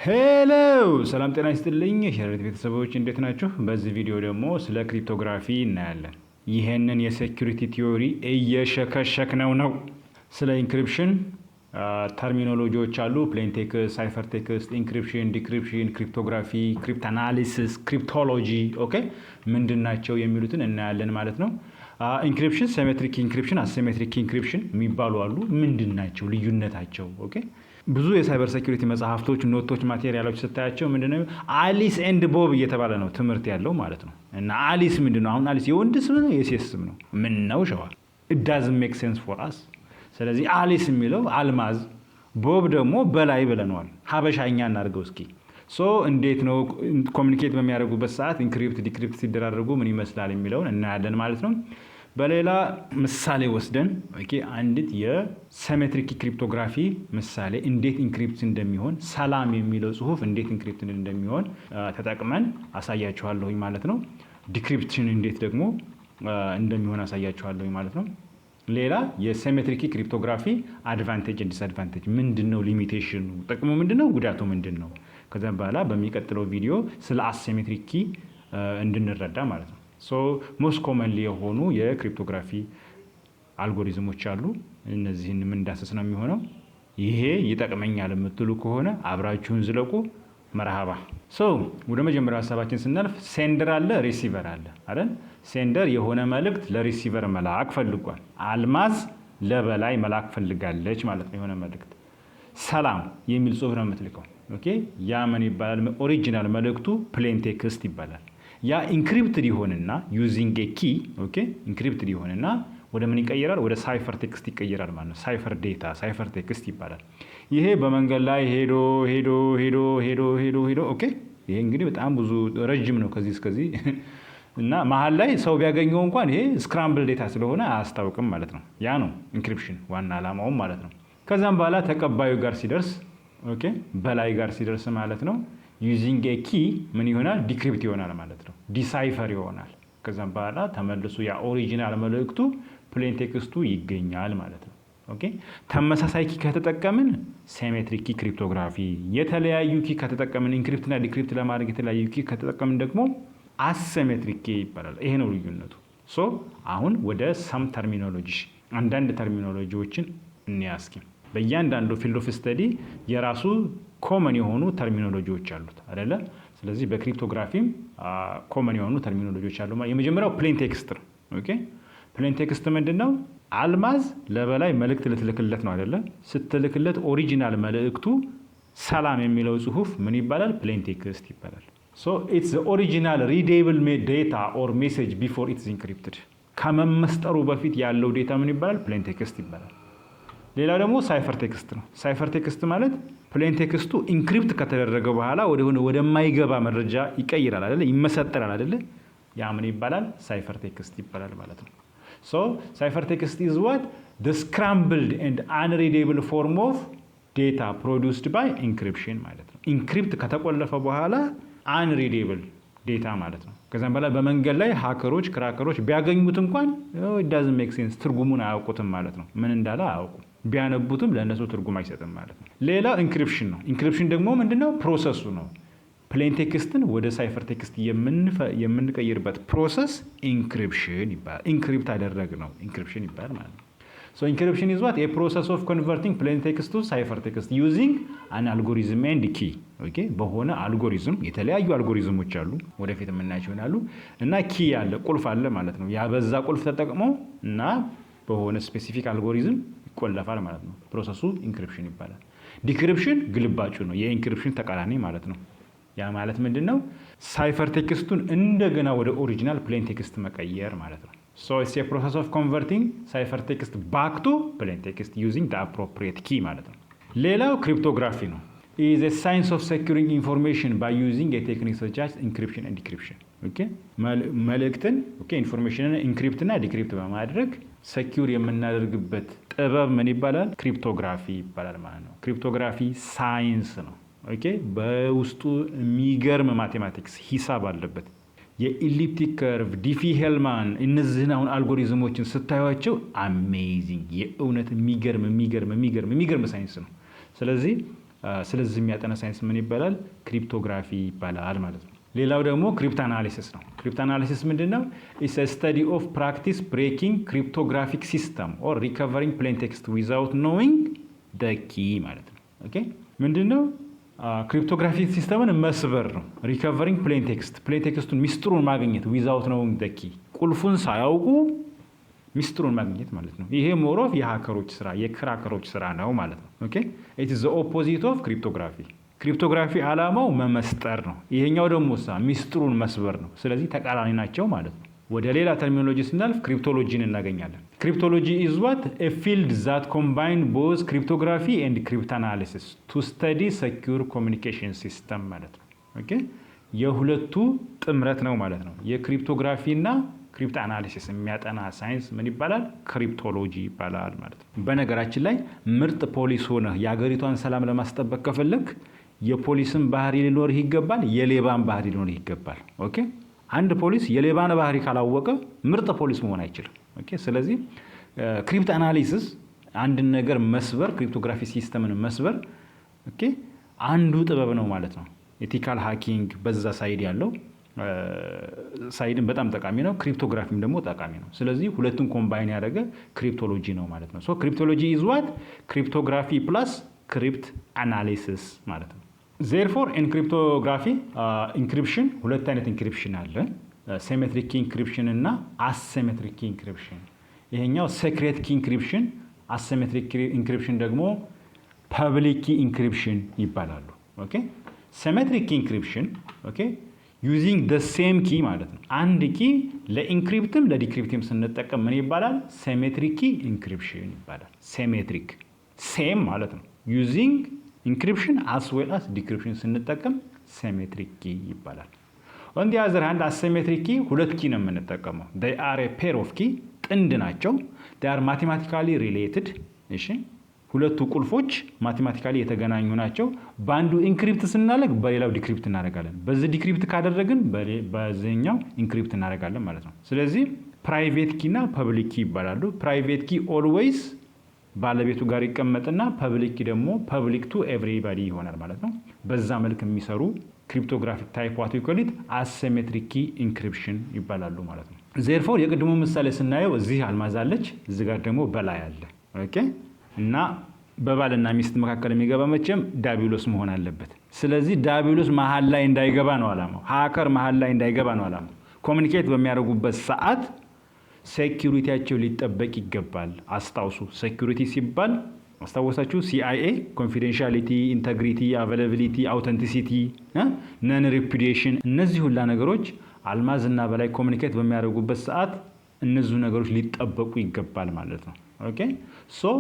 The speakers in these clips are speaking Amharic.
ሄሎ ሰላም ጤና ይስጥልኝ የሸረሪት ቤተሰቦች እንዴት ናችሁ? በዚህ ቪዲዮ ደግሞ ስለ ክሪፕቶግራፊ እናያለን። ይሄንን የሴኩሪቲ ቲዮሪ እየሸከሸክነው ነው። ስለ ኢንክሪፕሽን ተርሚኖሎጂዎች አሉ። ፕሌን ቴክስት፣ ሳይፈር ቴክስት፣ ኢንክሪፕሽን፣ ዲክሪፕሽን፣ ክሪፕቶግራፊ፣ ክሪፕት አናሊሲስ፣ ክሪፕቶሎጂ ኦኬ ምንድን ናቸው የሚሉትን እናያለን ማለት ነው። ኢንክሪፕሽን፣ ሲሜትሪክ ኢንክሪፕሽን፣ አሲሜትሪክ ኢንክሪፕሽን የሚባሉ አሉ። ምንድን ናቸው ልዩነታቸው? ኦኬ ብዙ የሳይበር ሴኩሪቲ መጽሐፍቶች፣ ኖቶች፣ ማቴሪያሎች ስታያቸው ምንድነው አሊስ ኤንድ ቦብ እየተባለ ነው ትምህርት ያለው ማለት ነው። እና አሊስ ምንድነው? አሁን አሊስ የወንድ ስም ነው የሴት ስም ነው? ምን ነው ሸዋ it doesn't make sense for us። ስለዚህ አሊስ የሚለው አልማዝ፣ ቦብ ደግሞ በላይ ብለነዋል። ሀበሻኛ እናድርገው እስኪ። እንዴት ነው ኮሚኒኬት በሚያደርጉበት ሰዓት ኢንክሪፕት ዲክሪፕት ሲደራረጉ ምን ይመስላል የሚለውን እናያለን ማለት ነው። በሌላ ምሳሌ ወስደን አንዲት የሲሜትሪክ ክሪፕቶግራፊ ምሳሌ እንዴት ኢንክሪፕት እንደሚሆን ሰላም የሚለው ጽሁፍ እንዴት ኢንክሪፕት እንደሚሆን ተጠቅመን አሳያችኋለሁኝ ማለት ነው። ዲክሪፕሽን እንዴት ደግሞ እንደሚሆን አሳያችኋለሁኝ ማለት ነው። ሌላ የሲሜትሪክ ክሪፕቶግራፊ አድቫንቴጅ ኤንድ ዲስአድቫንቴጅ ምንድነው? ሊሚቴሽኑ ጥቅሙ ምንድነው? ጉዳቱ ምንድነው? ከዛ በኋላ በሚቀጥለው ቪዲዮ ስለ አሲሜትሪክ እንድንረዳ ማለት ነው። ሞስት ኮመንሊ የሆኑ የክሪፕቶግራፊ አልጎሪዝሞች አሉ። እነዚህን የምንዳሰስ ነው የሚሆነው። ይሄ ይጠቅመኛል የምትሉ ከሆነ አብራችሁን ዝለቁ። መርሃባ። ወደ መጀመሪያው ሀሳባችን ስናልፍ ሴንደር አለ፣ ሪሲቨር አለ አይደል? ሴንደር የሆነ መልእክት ለሪሲቨር መላክ ፈልጓል። አልማዝ ለበላይ መላክ ፈልጋለች ማለት ነው። የሆነ መልእክት ሰላም የሚል ጽሁፍ ነው የምትልከው። ኦኬ ያ ምን ይባላል? ኦሪጂናል መልእክቱ ፕሌን ቴክስት ይባላል። ያ ኢንክሪፕትድ ይሆንና ዩዚንግ ኤ ኪ ኦኬ ኢንክሪፕትድ ይሆንና ወደ ምን ይቀየራል? ወደ ሳይፈር ቴክስት ይቀየራል ማለት ነው። ሳይፈር ዴታ፣ ሳይፈር ቴክስት ይባላል። ይሄ በመንገድ ላይ ሄዶ ኦኬ ይሄ እንግዲህ በጣም ብዙ ረጅም ነው ከዚህ እስከዚህ እና መሀል ላይ ሰው ቢያገኘው እንኳን ይሄ ስክራምብል ዴታ ስለሆነ አያስታውቅም ማለት ነው። ያ ነው ኢንክሪፕሽን ዋና ዓላማውም ማለት ነው። ከዛም በኋላ ተቀባዩ ጋር ሲደርስ ኦኬ በላይ ጋር ሲደርስ ማለት ነው ዩዚንግ ኤ ኪ ምን ይሆናል? ዲክሪፕት ይሆናል ማለት ነው። ዲሳይፈር ይሆናል። ከዛም በኋላ ተመልሶ ያ ኦሪጂናል መልእክቱ ፕሌን ቴክስቱ ይገኛል ማለት ነው። ኦኬ ተመሳሳይ ኪ ከተጠቀምን ሲሜትሪክ ኪ ክሪፕቶግራፊ፣ የተለያዩ ኪ ከተጠቀምን ኢንክሪፕት እና ዲክሪፕት ለማድረግ የተለያዩ ኪ ከተጠቀምን ደግሞ አሲሜትሪክ ኪ ይባላል። ይሄ ነው ልዩነቱ። አሁን ወደ ሰም ተርሚኖሎጂ አንዳንድ ተርሚኖሎጂዎችን እንያስኪ። በእያንዳንዱ ፊልድ ኦፍ ስተዲ የራሱ ኮመን የሆኑ ተርሚኖሎጂዎች አሉት አይደለ? ስለዚህ በክሪፕቶግራፊም ኮመን የሆኑ ተርሚኖሎጂዎች አሉ። የመጀመሪያው ፕሌን ቴክስት ነው። ኦኬ ፕሌን ቴክስት ምንድነው? አልማዝ ለበላይ መልእክት ልትልክለት ነው አይደለ? ስትልክለት ኦሪጂናል መልእክቱ ሰላም የሚለው ጽሁፍ ምን ይባላል? ፕሌን ቴክስት ይባላል። ኢትስ ዘ ኦሪጂናል ሪዴብል ዴታ ኦር ሜሴጅ ቢፎር ኢትስ ኢንክሪፕትድ። ከመመስጠሩ በፊት ያለው ዴታ ምን ይባላል? ፕሌን ቴክስት ይባላል። ሌላ ደግሞ ሳይፈር ቴክስት ነው። ሳይፈር ቴክስት ማለት ፕሌን ቴክስቱ ኢንክሪፕት ከተደረገ በኋላ ወደማይገባ መረጃ ይቀይራል አይደለ? ይመሰጠራል አይደለ? ያ ምን ይባላል? ሳይፈር ቴክስት ይባላል ማለት ነው። ሳይፈር ቴክስት ኢዝ ዋት the scrambled and unreadable form of data produced by encryption ማለት ነው። ኢንክሪፕት ከተቆለፈ በኋላ unreadable ዴታ ማለት ነው። ከዛም በኋላ በመንገድ ላይ ሃከሮች ክራከሮች ቢያገኙት እንኳን it doesn't make sense ትርጉሙን አያውቁትም ማለት ነው። ምን እንዳለ አያውቁም። ቢያነቡትም ለእነሱ ትርጉም አይሰጥም ማለት ነው። ሌላው ኢንክሪፕሽን ነው። ኢንክሪፕሽን ደግሞ ምንድነው? ፕሮሰሱ ነው። ፕሌን ቴክስትን ወደ ሳይፈር ቴክስት የምንቀይርበት ፕሮሰስ ኢንክሪፕሽን ይባላል። ኢንክሪፕት አደረግ ነው ኢንክሪፕሽን ይባላል ማለት ነው። ኢንክሪፕሽን is what a process of converting plain text to cipher text using an algorithm and key ኦኬ በሆነ አልጎሪዝም የተለያዩ አልጎሪዝሞች አሉ ወደፊት የምናያቸው ይሆናሉ። እና ኪ አለ ቁልፍ አለ ማለት ነው። ያ በዛ ቁልፍ ተጠቅሞ እና በሆነ ስፔሲፊክ አልጎሪዝም ይቆለፋል ማለት ነው። ፕሮሰሱ ኢንክሪፕሽን ይባላል። ዲክሪፕሽን ግልባጩ ነው፣ የኢንክሪፕሽን ተቃራኒ ማለት ነው። ያ ማለት ምንድነው? ሳይፈር ቴክስቱን እንደገና ወደ ኦሪጂናል ፕሌን ቴክስት መቀየር ማለት ነው። it's a process of converting cipher text back to plain text using the appropriate key ማለት ነው። ሌላው ክሪፕቶግራፊ ነው። is a science of securing information by using a technique such as encryption and decryption ኦኬ መልእክትን ኦኬ ኢንፎርሜሽንን ኢንክሪፕት እና ዲክሪፕት በማድረግ ሴኩር የምናደርግበት ጥበብ ምን ይባላል? ክሪፕቶግራፊ ይባላል ማለት ነው። ክሪፕቶግራፊ ሳይንስ ነው። ኦኬ በውስጡ የሚገርም ማቴማቲክስ ሂሳብ አለበት። የኢሊፕቲክ ከርቭ ዲፊ-ሄልማን እነዚህን አሁን አልጎሪዝሞችን ስታዩቸው አሜዚንግ የእውነት የሚገርም ሳይንስ ነው። ስለዚህ ስለዚህ የሚያጠና ሳይንስ ምን ይባላል? ክሪፕቶግራፊ ይባላል ማለት ነው። ሌላው ደግሞ ክሪፕት አናሊሲስ ነው። ክሪፕት አናሊሲስ ምንድነው? ኢትስ አ ስተዲ ኦፍ ፕራክቲስ ብሬኪንግ ክሪፕቶግራፊክ ሲስተም ኦር ሪከቨሪንግ ፕሌን ቴክስት ዊዛውት ኖዊንግ ደ ኪ ማለት ነው። ኦኬ ምንድነው? ክሪፕቶግራፊክ ሲስተምን መስበር ነው። ሪከቨሪንግ ፕሌን ቴክስቱን ሚስጥሩን ማግኘት ዊዛውት ኖዊንግ ደ ኪ፣ ቁልፉን ሳያውቁ ሚስጥሩን ማግኘት ማለት ነው። ይሄ ሞሮፍ የሃከሮች ስራ የክራከሮች ስራ ነው ማለት ነው። ኦኬ ኢት ኢዝ ዘ ኦፖዚት ኦፍ ክሪፕቶግራፊ። ክሪፕቶግራፊ ዓላማው መመስጠር ነው። ይሄኛው ደግሞ ሚስጥሩን መስበር ነው። ስለዚህ ተቃራኒ ናቸው ማለት ነው። ወደ ሌላ ተርሚኖሎጂ ስናልፍ ክሪፕቶሎጂን እናገኛለን። ክሪፕቶሎጂ ኢዝ ዋት ኤ ፊልድ ዛት ኮምባይን ቦዝ ክሪፕቶግራፊ ኤንድ ክሪፕት አናሊሲስ ቱ ስተዲ ሰኪዩር ኮሚኒኬሽን ሲስተም ማለት ነው። ኦኬ የሁለቱ ጥምረት ነው ማለት ነው። የክሪፕቶግራፊ እና ክሪፕት አናሊሲስ የሚያጠና ሳይንስ ምን ይባላል? ክሪፕቶሎጂ ይባላል ማለት ነው። በነገራችን ላይ ምርጥ ፖሊስ ሆነ የሀገሪቷን ሰላም ለማስጠበቅ ከፈለግ የፖሊስን ባህሪ ሊኖርህ ይገባል፣ የሌባን ባህሪ ሊኖርህ ይገባል። ኦኬ አንድ ፖሊስ የሌባን ባህሪ ካላወቀ ምርጥ ፖሊስ መሆን አይችልም። ኦኬ ስለዚህ ክሪፕት አናሊሲስ አንድን ነገር መስበር፣ ክሪፕቶግራፊ ሲስተምን መስበር ኦኬ አንዱ ጥበብ ነው ማለት ነው። ኤቲካል ሃኪንግ በዛ ሳይድ ያለው ሳይድን በጣም ጠቃሚ ነው። ክሪፕቶግራፊም ደግሞ ጠቃሚ ነው። ስለዚህ ሁለቱን ኮምባይን ያደረገ ክሪፕቶሎጂ ነው ማለት ነው። ሶ ክሪፕቶሎጂ ኢዝ ዋት ክሪፕቶግራፊ ፕላስ ክሪፕት አናሊሲስ ማለት ነው። ዜርፎር ኢን ክሪፕቶግራፊ ኢንክሪፕሽን ሁለት አይነት ኢንክሪፕሽን አለ። ሴሜትሪክ ኪ ኢንክሪፕሽን እና አሴሜትሪክ ኪ ኢንክሪፕሽን። ይሄኛው ሴክሬት ኪ ኢንክሪፕሽን፣ አሴሜትሪክ ኢንክሪፕሽን ደግሞ ፐብሊክ ኪ ኢንክሪፕሽን ይባላሉ። ኦኬ ሴሜትሪክ ኪ ኢንክሪፕሽን ኦኬ ዩዚንግ ደ ሴም ኪ ማለት ነው። አንድ ኪ ለኢንክሪፕትም ለዲክሪፕትም ስንጠቀም ምን ይባላል? ሴሜትሪክ ኪ ኢንክሪፕሽን ይባላል። ሴሜትሪክ ሴም ማለት ነው። ዩዚንግ ኢንክሪፕሽን አስ ዌል አስ ዲክሪፕሽን ስንጠቀም ሴሜትሪክ ኪ ይባላል። ኦን ዲ አዘር ሃንድ አሴሜትሪክ ኪ ሁለት ኪ ነው የምንጠቀመው። ዴይ አር ኤ ፔር ኦፍ ኪ ጥንድ ናቸው። ዴይ አር ማቴማቲካሊ ሪሌትድ። እሺ ሁለቱ ቁልፎች ማቴማቲካሊ የተገናኙ ናቸው። በአንዱ ኢንክሪፕት ስናደርግ በሌላው ዲክሪፕት እናደርጋለን። በዚህ ዲክሪፕት ካደረግን በዚህኛው ኢንክሪፕት እናደርጋለን ማለት ነው። ስለዚህ ፕራይቬት ኪ እና ፐብሊክ ኪ ይባላሉ። ፕራይቬት ኪ ኦልዌይስ ባለቤቱ ጋር ይቀመጥና ፐብሊክ ኪ ደግሞ ፐብሊክ ቱ ኤቭሪባዲ ይሆናል ማለት ነው። በዛ መልክ የሚሰሩ ክሪፕቶግራፊክ ታይፕ ዋት ዊ ኮል ኢት አሲሜትሪክ ኪ ኢንክሪፕሽን ይባላሉ ማለት ነው። ዜርፎር የቅድሙ ምሳሌ ስናየው እዚህ አልማዝ አለች፣ እዚህ ጋር ደግሞ በላይ አለ። ኦኬ እና በባልና ሚስት መካከል የሚገባ መቼም ዳቢሎስ መሆን አለበት። ስለዚህ ዳቢሎስ መሀል ላይ እንዳይገባ ነው አላማው። ሃከር መሀል ላይ እንዳይገባ ነው አላማው። ኮሚኒኬት በሚያደርጉበት ሰዓት ሴኩሪቲያቸው ሊጠበቅ ይገባል። አስታውሱ፣ ሴኩሪቲ ሲባል አስታወሳችሁ? ሲአይኤ ኮንፊደንሻሊቲ፣ ኢንተግሪቲ፣ አቬይላቢሊቲ፣ አውተንቲሲቲ፣ ነን ሪፑዲዬሽን፣ እነዚህ ሁላ ነገሮች አልማዝ እና በላይ ኮሚኒኬት በሚያደርጉበት ሰዓት እነዚህ ነገሮች ሊጠበቁ ይገባል ማለት ነው። ኦኬ ሶ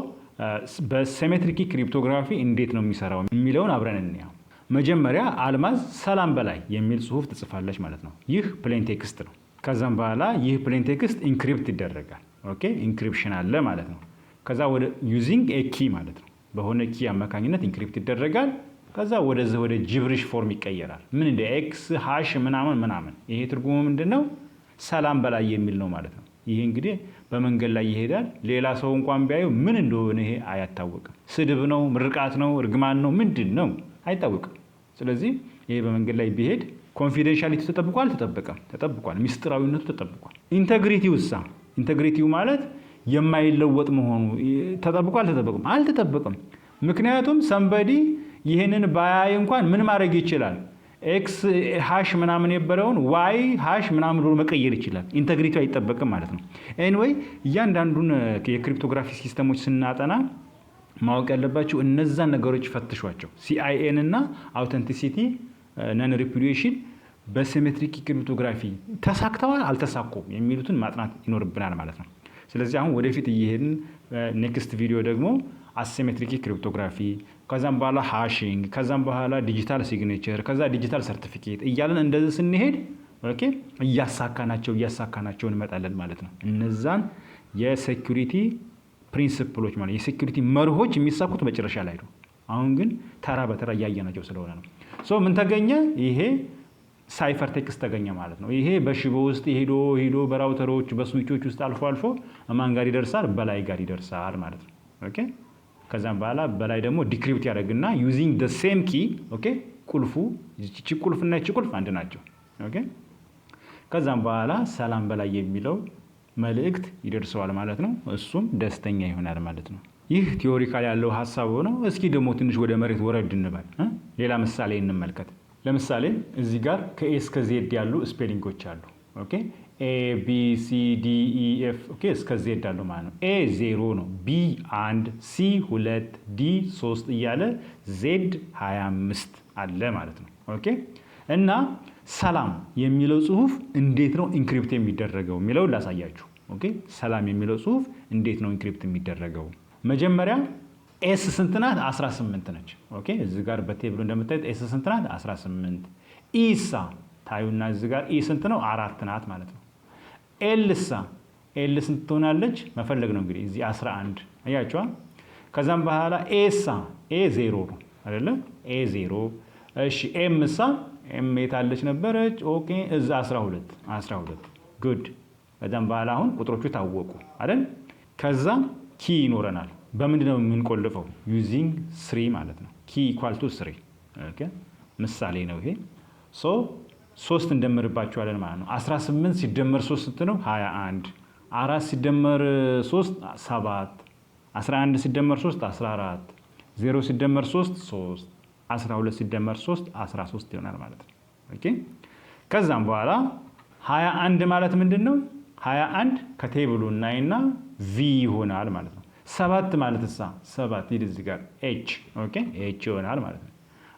በሴሜትሪክ ክሪፕቶግራፊ እንዴት ነው የሚሰራው የሚለውን አብረን እንየው። መጀመሪያ አልማዝ ሰላም በላይ የሚል ጽሁፍ ትጽፋለች ማለት ነው። ይህ ፕሌን ቴክስት ነው። ከዛም በኋላ ይህ ፕሌን ቴክስት ኢንክሪፕት ይደረጋል። ኦኬ ኢንክሪፕሽን አለ ማለት ነው። ከዛ ወደ ዩዚንግ ኤ ኪ ማለት ነው፣ በሆነ ኪ አማካኝነት ኢንክሪፕት ይደረጋል። ከዛ ወደዚህ ወደ ጂብሪሽ ፎርም ይቀየራል። ምን እንደ ኤክስ ሃሽ ምናምን ምናምን። ይሄ ትርጉሙ ምንድነው? ሰላም በላይ የሚል ነው ማለት ነው። ይሄ እንግዲህ በመንገድ ላይ ይሄዳል። ሌላ ሰው እንኳን ቢያዩ ምን እንደሆነ ይሄ አያታወቅም። ስድብ ነው፣ ምርቃት ነው፣ እርግማን ነው፣ ምንድን ነው አይታወቅም። ስለዚህ ይሄ በመንገድ ላይ ቢሄድ ኮንፊደንሻሊቲ ተጠብቋል? ተጠብቋል። ተጠብቋል። ሚስጥራዊነቱ ተጠብቋል። ኢንተግሪቲውሳ ኢንተግሪቲው ማለት የማይለወጥ መሆኑ ተጠብቋል? ተጠብቋል? አልተጠበቀም። ምክንያቱም ሰምበዲ ይህንን ባያይ እንኳን ምን ማድረግ ይችላል? ኤክስ ሃሽ ምናምን የነበረውን ዋይ ሃሽ ምናምን ብሎ መቀየር ይችላል። ኢንተግሪቲ አይጠበቅም ማለት ነው። ኤኒዌይ እያንዳንዱን የክሪፕቶግራፊ ሲስተሞች ስናጠና ማወቅ ያለባቸው እነዛን ነገሮች ፈትሿቸው። ሲአይኤን እና አውተንቲሲቲ፣ ነን ሪፑዲዬሽን በሲሜትሪክ ክሪፕቶግራፊ ተሳክተዋል አልተሳኩም የሚሉትን ማጥናት ይኖርብናል ማለት ነው። ስለዚህ አሁን ወደፊት እየሄድን ኔክስት ቪዲዮ ደግሞ አሲሜትሪክ ክሪፕቶግራፊ፣ ከዛም በኋላ ሃሽንግ፣ ከዛም በኋላ ዲጂታል ሲግኔቸር፣ ከዛ ዲጂታል ሰርቲፊኬት እያለን እንደዚህ ስንሄድ ኦኬ እያሳካናቸው እንመጣለን ማለት ነው። እነዛን የሴኩሪቲ ፕሪንሲፕሎች ማለት የሴኩሪቲ መርሆች የሚሳኩት መጨረሻ ላይ ነው። አሁን ግን ተራ በተራ እያየናቸው ስለሆነ ነው። ሶ ምን ተገኘ? ይሄ ሳይፈር ቴክስት ተገኘ ማለት ነው። ይሄ በሽቦ ውስጥ ሄዶ በራውተሮች በስዊቾች ውስጥ አልፎ ማን ጋር ይደርሳል? በላይ ጋር ይደርሳል ማለት ነው። ኦኬ ከዛም በኋላ በላይ ደግሞ ዲክሪፕት ያደርግና ዩዚንግ the same key ኦኬ ቁልፉ እቺ ቁልፍና እቺ ቁልፍ አንድ ናቸው። ኦኬ ከዛም በኋላ ሰላም በላይ የሚለው መልእክት ይደርሰዋል ማለት ነው። እሱም ደስተኛ ይሆናል ማለት ነው። ይህ ቲዮሪካል ያለው ሐሳብ ነው። እስኪ ደግሞ ትንሽ ወደ መሬት ወረድ እንበል። ሌላ ምሳሌ እንመልከት። ለምሳሌ እዚህ ጋር ከኤ እስከ ዜድ ያሉ ስፔሊንጎች አሉ። ኦኬ ኤ ቢ ሲ ዲ ኢ ኤፍ ኦኬ እስከ ዜድ አሉ ማለት ነው። ኤ 0 ነው፣ ቢ 1፣ ሲ 2፣ ዲ 3 እያለ ዜድ 25 አለ ማለት ነው። ኦኬ እና ሰላም የሚለው ጽሁፍ እንዴት ነው ኢንክሪፕት የሚደረገው የሚለው ላሳያችሁ። ኦኬ ሰላም የሚለው ጽሁፍ እንዴት ነው ኢንክሪፕት የሚደረገው? መጀመሪያ ኤስ ስንት ናት? 18 ነች። ኦኬ እዚህ ጋር በቴብሉ እንደምታዩት ኤስ ስንት ናት? 18። ኢሳ ታዩና እዚህ ጋር ኢ ስንት ነው? 4 ናት ማለት ነው። ኤልሳ ኤል ስንት ትሆናለች? መፈለግ ነው እንግዲህ እዚህ 11 አያችኋ። ከዛም በኋላ ኤሳ ኤ 0 ነው አይደለ? ኤ 0። እሺ ኤምሳ ኤም የታለች ነበረች? ኦኬ እዛ 12 ጉድ። ከዛም በኋላ አሁን ቁጥሮቹ ታወቁ አይደል? ከዛ ኪ ይኖረናል። በምንድን ነው የምንቆልፈው? ዩዚንግ 3 ማለት ነው። ኪ ኢኳል ቱ 3 ኦኬ ምሳሌ ነው ይሄ። ሶ 3 እንደምርባቸዋለን ማለት ነው። 18 ሲደመር 3 ስንት ነው? 21። 4 ሲደመር 3 7። 11 ሲደመር 3 14። 0 ሲደመር 3 3። 12 ሲደመር 3 13 ይሆናል ማለት ነው። ኦኬ ከዛም በኋላ 21 ማለት ምንድን ነው? 21 ከቴብሉ እናይና ቪ ይሆናል ማለት ነው። 7 ማለት እሳ 7 ይል እዚህ ጋር ኤች ኦኬ ኤች ይሆናል ማለት ነው።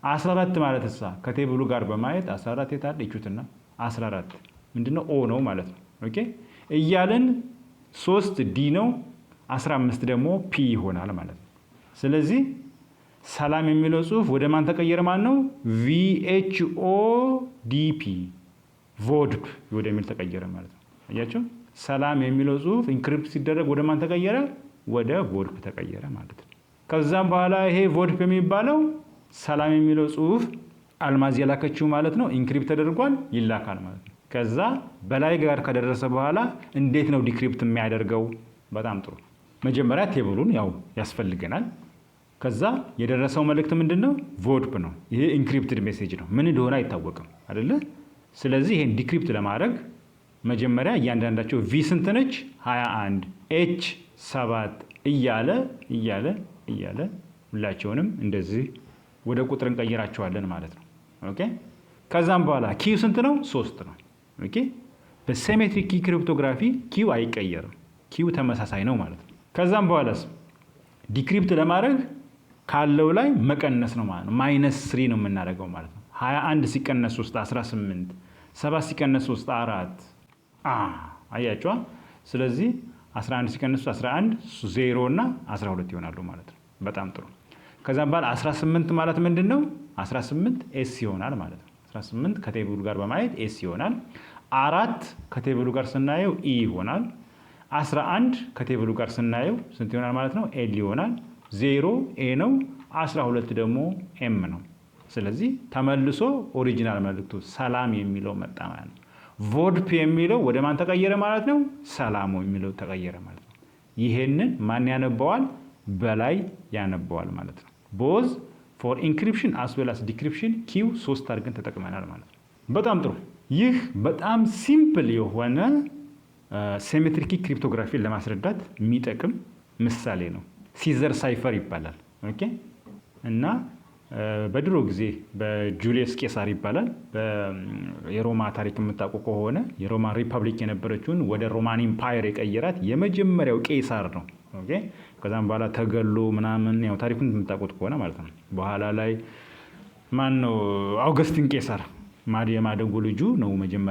14 ማለት እሳ ከቴብሉ ጋር በማየት 14 የታለ እቹትና 14 ምንድነው? ኦ ነው ማለት ነው። ኦኬ እያልን 3 ዲ ነው 15 ደግሞ ፒ ይሆናል ማለት ነው። ስለዚህ ሰላም የሚለው ጽሁፍ ወደ ማን ተቀየረ ማለት ነው? ቪኤችኦዲፒ ቮድፕ ወደሚል ተቀየረ ማለት ነው። አያችሁ ሰላም የሚለው ጽሁፍ ኢንክሪፕት ሲደረግ ወደ ማን ተቀየረ? ወደ ቮድፕ ተቀየረ ማለት ነው። ከዛም በኋላ ይሄ ቮድፕ የሚባለው ሰላም የሚለው ጽሁፍ አልማዝ የላከችው ማለት ነው ኢንክሪፕት ተደርጓል ይላካል ማለት ነው። ከዛ በላይ ጋር ከደረሰ በኋላ እንዴት ነው ዲክሪፕት የሚያደርገው? በጣም ጥሩ። መጀመሪያ ቴብሉን ያው ያስፈልገናል። ከዛ የደረሰው መልእክት ምንድነው? ቮድፕ ነው። ይሄ ኢንክሪፕትድ ሜሴጅ ነው። ምን እንደሆነ አይታወቅም አይደለ? ስለዚህ ይሄን ዲክሪፕት ለማድረግ መጀመሪያ እያንዳንዳቸው ቪ ስንት ነች? 21 ኤች 7 እያለ ሁላቸውንም እንደዚህ ወደ ቁጥር እንቀይራቸዋለን ማለት ነው። ኦኬ ከዛም በኋላ ኪው ስንት ነው? 3 ነው። ኦኬ በሲሜትሪክ ኪ ክሪፕቶግራፊ ኪው አይቀየርም። ኪው ተመሳሳይ ነው ማለት ነው። ከዛም በኋላስ ዲክሪፕት ለማድረግ ካለው ላይ መቀነስ ነው ማለት ነው። -3 ነው የምናደርገው ማለት ነው። 21 ሲቀነስ 3 18፣ 7 ሲቀነስ 3 4 አያችኋ። ስለዚህ 11 ሲቀነስ 11 0 እና 12 ይሆናሉ ማለት ነው። በጣም ጥሩ። ከዛም በኋላ 18 ማለት ምንድን ነው? 18 ኤስ ይሆናል ማለት ነው። 18 ከቴብሉ ጋር በማየት ኤስ ይሆናል። 4 ከቴብሉ ጋር ስናየው ኢ ይሆናል። 11 ከቴብሉ ጋር ስናየው ስንት ይሆናል ማለት ነው? ኤል ይሆናል። 0 ኤ ነው። 12 ደግሞ ኤም ነው። ስለዚህ ተመልሶ ኦሪጂናል መልእክቱ ሰላም የሚለው መጣ ማለት ነው። ቮድፕ የሚለው ወደ ማን ተቀየረ ማለት ነው? ሰላም የሚለው ተቀየረ ማለት ነው። ይሄንን ማን ያነበዋል? በላይ ያነበዋል ማለት ነው። ቦዝ ፎር ኢንክሪፕሽን አስ ዌል አስ ዲክሪፕሽን ኪው 3 አድርገን ተጠቅመናል ማለት ነው። በጣም ጥሩ። ይህ በጣም ሲምፕል የሆነ ሲሜትሪክ ክሪፕቶግራፊን ለማስረዳት የሚጠቅም ምሳሌ ነው። ሲዘር ሳይፈር ይባላል። ኦኬ እና በድሮ ጊዜ በጁሊየስ ቄሳር ይባላል። የሮማ ታሪክ የምታውቁ ከሆነ የሮማ ሪፐብሊክ የነበረችውን ወደ ሮማን ኢምፓየር የቀየራት የመጀመሪያው ቄሳር ነው። ኦኬ ከዛም በኋላ ተገሎ ምናምን ያው ታሪኩን የምታውቁት ከሆነ ማለት ነው። በኋላ ላይ ማን ነው? አውገስቲን ቄሳር የማደጎ ልጁ ነው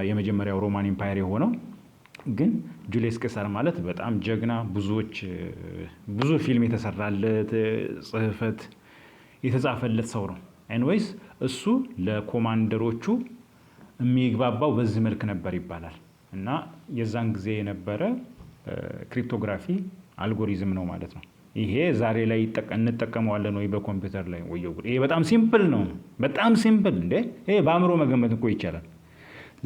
የመጀመሪያው ሮማን ኢምፓየር የሆነው። ግን ጁሊየስ ቄሳር ማለት በጣም ጀግና፣ ብዙ ፊልም የተሰራለት ጽሕፈት የተጻፈለት ሰው ነው። ኤንዌይስ እሱ ለኮማንደሮቹ የሚግባባው በዚህ መልክ ነበር ይባላል። እና የዛን ጊዜ የነበረ ክሪፕቶግራፊ አልጎሪዝም ነው ማለት ነው። ይሄ ዛሬ ላይ እንጠቀመዋለን ወይ በኮምፒውተር ላይ? ይሄ በጣም ሲምፕል ነው። በጣም ሲምፕል እንዴ! ይሄ በአእምሮ መገመት እኮ ይቻላል።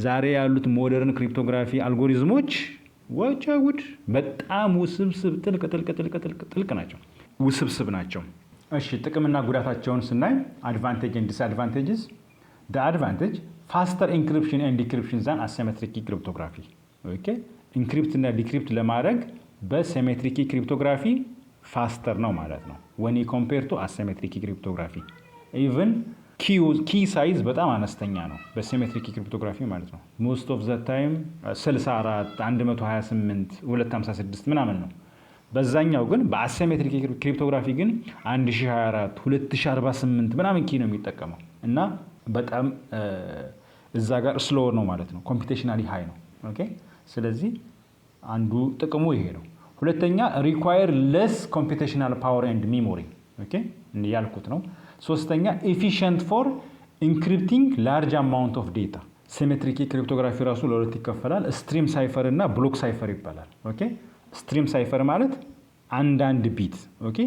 ዛሬ ያሉት ሞደርን ክሪፕቶግራፊ አልጎሪዝሞች ወቻ ጉድ በጣም ውስብስብ ጥልቅ ናቸው። ውስብስብ ናቸው። እሺ ጥቅምና ጉዳታቸውን ስናይ አድቫንቴጅ ኤንድ ዲስአድቫንቴጅስ። the advantage faster encryption and decryption than asymmetric cryptography ኦኬ ኢንክሪፕት እና ዲክሪፕት ለማድረግ በሲሜትሪክ ክሪፕቶግራፊ ፋስተር ነው ማለት ነው when you compare to asymmetric cryptography even ኪ ሳይዝ በጣም አነስተኛ ነው በሲሜትሪክ ክሪፕቶግራፊ ማለት ነው most of the time 64 128 256 ምናምን ነው በዛኛው ግን በአሲሜትሪክ ክሪፕቶግራፊ ግን 1024 2048 ምናምን ኪ ነው የሚጠቀመው እና በጣም እዛ ጋር ስሎወር ነው ማለት ነው ኮምፒውቴሽናሊ ሃይ ነው ኦኬ ስለዚህ አንዱ ጥቅሙ ይሄ ነው ሁለተኛ ሪኳየር ሌስ ኮምፒውቴሽናል ፓወር ኤንድ ሜሞሪ ኦኬ ያልኩት ነው ሶስተኛ ኤፊሺየንት ፎር ኢንክሪፕቲንግ ላርጅ አማውንት ኦፍ ዴታ ሲሜትሪክ ክሪፕቶግራፊ ራሱ ለሁለት ይከፈላል ስትሪም ሳይፈር እና ብሎክ ሳይፈር ይባላል ኦኬ ስትሪም ሳይፈር ማለት አንዳንድ ቢት ኦኬ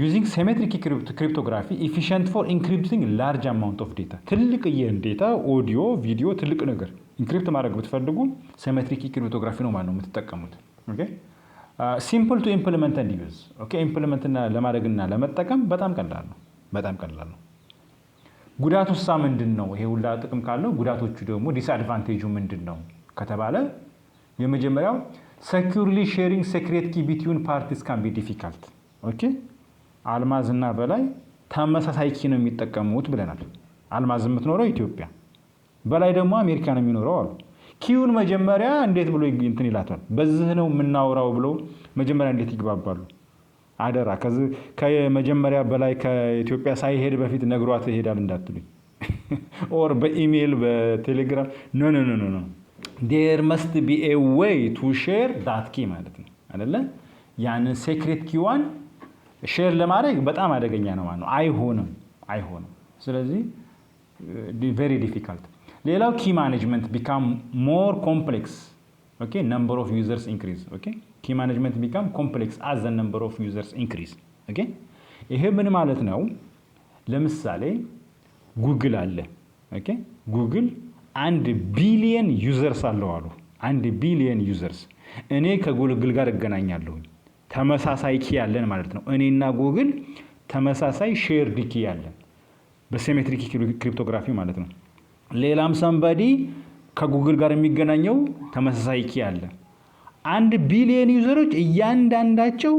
using symmetric cryptography efficient for encrypting large amount of data ትልቅ ዴታ ኦዲዮ ቪዲዮ ትልቅ ነገር ኢንክሪፕት ማድረግ ብትፈልጉ ሲሜትሪክ ክሪፕቶግራፊ ነው ማለት ነው የምትጠቀሙት ኦኬ ሲምፕል ቱ ኢምፕሊመንት ኤንድ ዩዝ ኦኬ ኢምፕሊመንት እና ለማድረግና ለመጠቀም በጣም ቀላል ነው ጉዳቱሳ ምንድነው ይሄ ሁላ ጥቅም ካለው ጉዳቶቹ ደግሞ ዲስአድቫንቴጁ ምንድነው ከተባለ የመጀመሪያው securely sharing secret key between parties can be difficult ኦኬ አልማዝ እና በላይ ተመሳሳይ ኪ ነው የሚጠቀሙት ብለናል አልማዝ የምትኖረው ኢትዮጵያ በላይ ደግሞ አሜሪካ ነው የሚኖረው አሉ ኪውን መጀመሪያ እንዴት ብሎ እንትን ይላታል በዚህ ነው የምናወራው ብሎ መጀመሪያ እንዴት ይግባባሉ አደራ ከመጀመሪያ በላይ ከኢትዮጵያ ሳይሄድ በፊት ነግሯት ይሄዳል እንዳትሉኝ ኦር በኢሜል በቴሌግራም ኖ there must be a way to share that key ማለት ነው አይደለ ያን ሴክሬት ኪዋን ሼር ለማድረግ በጣም አደገኛ ነው ማለት ነው አይሆንም ስለዚህ very difficult ሌላው key management become more complex okay number of users increase okay key management become complex as the number of users increase okay ይሄ ምን ማለት ነው ለምሳሌ ጉግል አለ okay ጉግል 1 ቢሊየን ዩዘርስ አለው አሉ 1 ቢሊየን ዩዘርስ እኔ ከጉግል ጋር እገናኛለሁ ተመሳሳይ ኪ ያለን ማለት ነው እኔና ጉግል ተመሳሳይ ሼርድ ኪ ያለን በሲሜትሪክ ክሪፕቶግራፊ ማለት ነው ሌላም somebody ከጉግል ጋር የሚገናኘው ተመሳሳይ ኪ ያለ 1 ቢሊየን ዩዘሮች እያንዳንዳቸው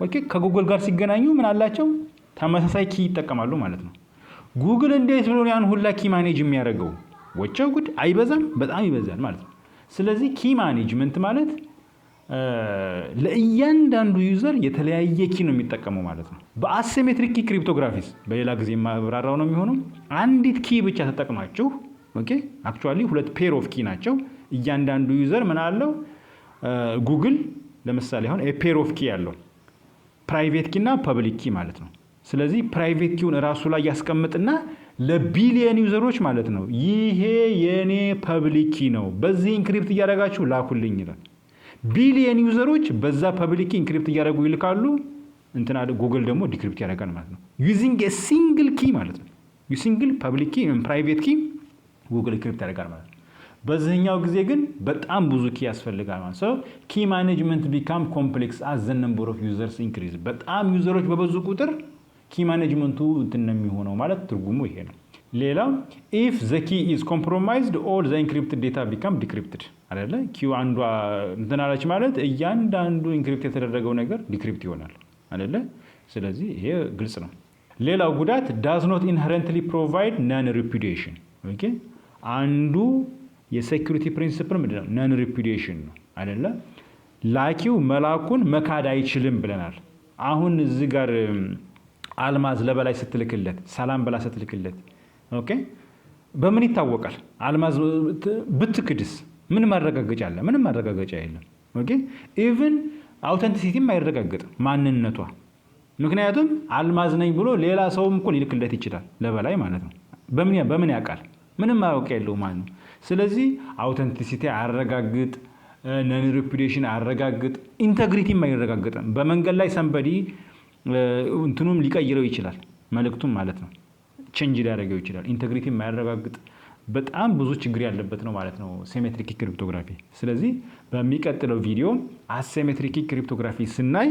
ኦኬ ከጉግል ጋር ሲገናኙ ምን አላቸው ተመሳሳይ ኪ ይጠቀማሉ ማለት ነው ጉግል እንዴት ብሎ ያን ሁላ ኪ ማኔጅ የሚያደርገው ወቻው ጉድ አይበዛም በጣም ይበዛል ማለት ነው ስለዚህ ኪ ማኔጅመንት ማለት ለእያንዳንዱ ዩዘር የተለያየ ኪ ነው የሚጠቀመው ማለት ነው በአሲሜትሪክ ክሪፕቶግራፊስ በሌላ ጊዜ ማብራራው ነው የሚሆነው አንዲት ኪ ብቻ ተጠቅማችሁ ኦኬ አክቹአሊ ሁለት ፔር ኦፍ ኪ ናቸው እያንዳንዱ ዩዘር ምን አለው ጉግል ለምሳሌ አሁን ፔር ኦፍ ኪ ያለው ፕራይቬት ኪ እና ፐብሊክ ኪ ማለት ነው ስለዚህ ፕራይቬት ኪውን ራሱ ላይ ያስቀምጥና ለቢሊየን ዩዘሮች ማለት ነው ይሄ የኔ ፐብሊክ ኪ ነው በዚህ ኢንክሪፕት ያደርጋችሁ ላኩልኝ ይላል ቢሊየን ዩዘሮች በዛ ፐብሊክ ኪ ኢንክሪፕት ያደርጉ ይልካሉ እንትና ጉግል ደግሞ ዲክሪፕት ያደርጋል ማለት ነው ዩዚንግ ኤ ሲንግል ኪ ማለት ነው ሲንግል ፐብሊክ ኪ እና ፕራይቬት ኪ ጉግል ኢንክሪፕት ያደርጋል ማለት ነው በዚህኛው ጊዜ ግን በጣም ብዙ ኪ ያስፈልጋል ማለት ነው ኪ ማኔጅመንት ቢካም ኮምፕሌክስ አዝ ዘ ነምበር ኦፍ ዩዘርስ ኢንክሪዝ በጣም ዩዘሮች በበዙ ቁጥር ኪ ማኔጅመንቱ እንትን ነው የሚሆነው ማለት ትርጉሙ ይሄ ነው ሌላው if the key is compromised all the encrypted data become decrypted አይደለ ኪው አንዷ እንትን አለች ማለት እያንዳንዱ ኢንክሪፕት የተደረገው ነገር ዲክሪፕት ይሆናል አይደለ ስለዚህ ይሄ ግልጽ ነው ሌላው ጉዳት does not inherently provide non repudiation ኦኬ አንዱ የሴኩሪቲ ፕሪንሲፕል ምንድነው non repudiation ነው አይደለ ላኪው መላኩን መካድ አይችልም ብለናል አሁን እዚህ ጋር አልማዝ ለበላይ ስትልክለት ሰላም በላ ስትልክለት ኦኬ በምን ይታወቃል አልማዝ ብትክድስ ምን ማረጋገጫ አለ ምንም ማረጋገጫ የለም ኦኬ ኢቭን አውተንቲሲቲ ማይረጋገጥ ማንነቷ ምክንያቱም አልማዝ ነኝ ብሎ ሌላ ሰውም እኮ ሊልክለት ይችላል ለበላይ ማለት ነው በምን ያውቃል ምንም ማወቅ የለው ማለት ነው ስለዚህ አውተንቲሲቲ አረጋግጥ ነን ሪፑዲዬሽን አረጋግጥ ኢንተግሪቲ ማይረጋገጥ በመንገድ ላይ ሰምበዲ እንትኑም ሊቀይረው ይችላል መልእክቱም ማለት ነው ቼንጅ ሊያደርገው ይችላል ኢንተግሪቲ ማያረጋግጥ በጣም ብዙ ችግር ያለበት ነው ማለት ነው ሲሜትሪክ ክሪፕቶግራፊ ስለዚህ በሚቀጥለው ቪዲዮ አሲሜትሪክ ክሪፕቶግራፊ ስናይ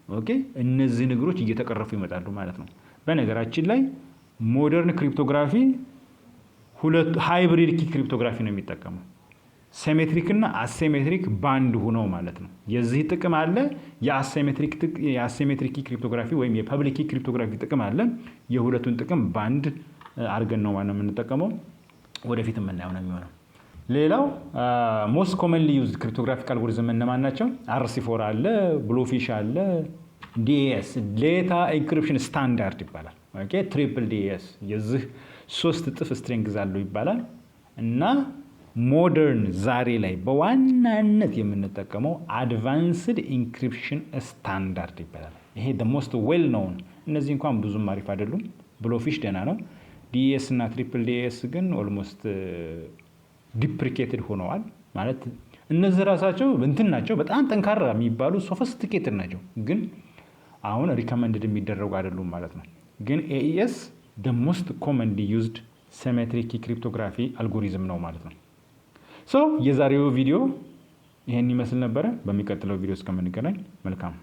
ኦኬ እነዚህ ነገሮች እየተቀረፉ ይመጣሉ ማለት ነው። በነገራችን ላይ ሞደርን ክሪፕቶግራፊ ሁለት ሃይብሪድ ኪ ክሪፕቶግራፊ ነው የሚጠቀመው። ሴሜትሪክ እና አሴሜትሪክ ባንድ ሆነው ማለት ነው። የዚህ ጥቅም አለ። የአሴሜትሪክ ኪ ክሪፕቶግራፊ ወይም የፐብሊክ ኪ ክሪፕቶግራፊ ጥቅም አለ። የሁለቱን ጥቅም ባንድ አድርገን ነው ማለት የምንጠቀመው። ወደፊት የምናየው ነው የሚሆነው። ሌላው ሞስት ኮመንሊ ዩዝድ ክሪፕቶግራፊክ አልጎሪዝም እነማን ናቸው? RC4 አለ፣ ብሎፊሽ አለ፣ DAS ዴታ ኢንክሪፕሽን ስታንዳርድ ይባላል። ኦኬ ትሪፕል DAS የዚህ 3 እጥፍ ስትሪንግዝ አለው ይባላል። እና ሞደርን ዛሬ ላይ በዋናነት የምንጠቀመው አድቫንስድ ኢንክሪፕሽን ስታንዳርድ ይባላል። ይሄ the most well known። እነዚህ እንኳን ብዙም አሪፍ አይደሉም። ብሎፊሽ ደህና ነው። DAS እና ትሪፕል DAS ግን ኦልሞስት ዲፕሪኬትድ ሆነዋል። ማለት እነዚህ ራሳቸው እንትን ናቸው፣ በጣም ጠንካራ የሚባሉ ሶፊስቲኬትድ ናቸው፣ ግን አሁን ሪከመንድድ የሚደረጉ አይደሉም ማለት ነው። ግን AES the most commonly used symmetric ክሪፕቶግራፊ አልጎሪዝም ነው ማለት ነው። ሶ የዛሬው ቪዲዮ ይሄን ይመስል ነበረ። በሚቀጥለው ቪዲዮ እስከምንገናኝ መልካም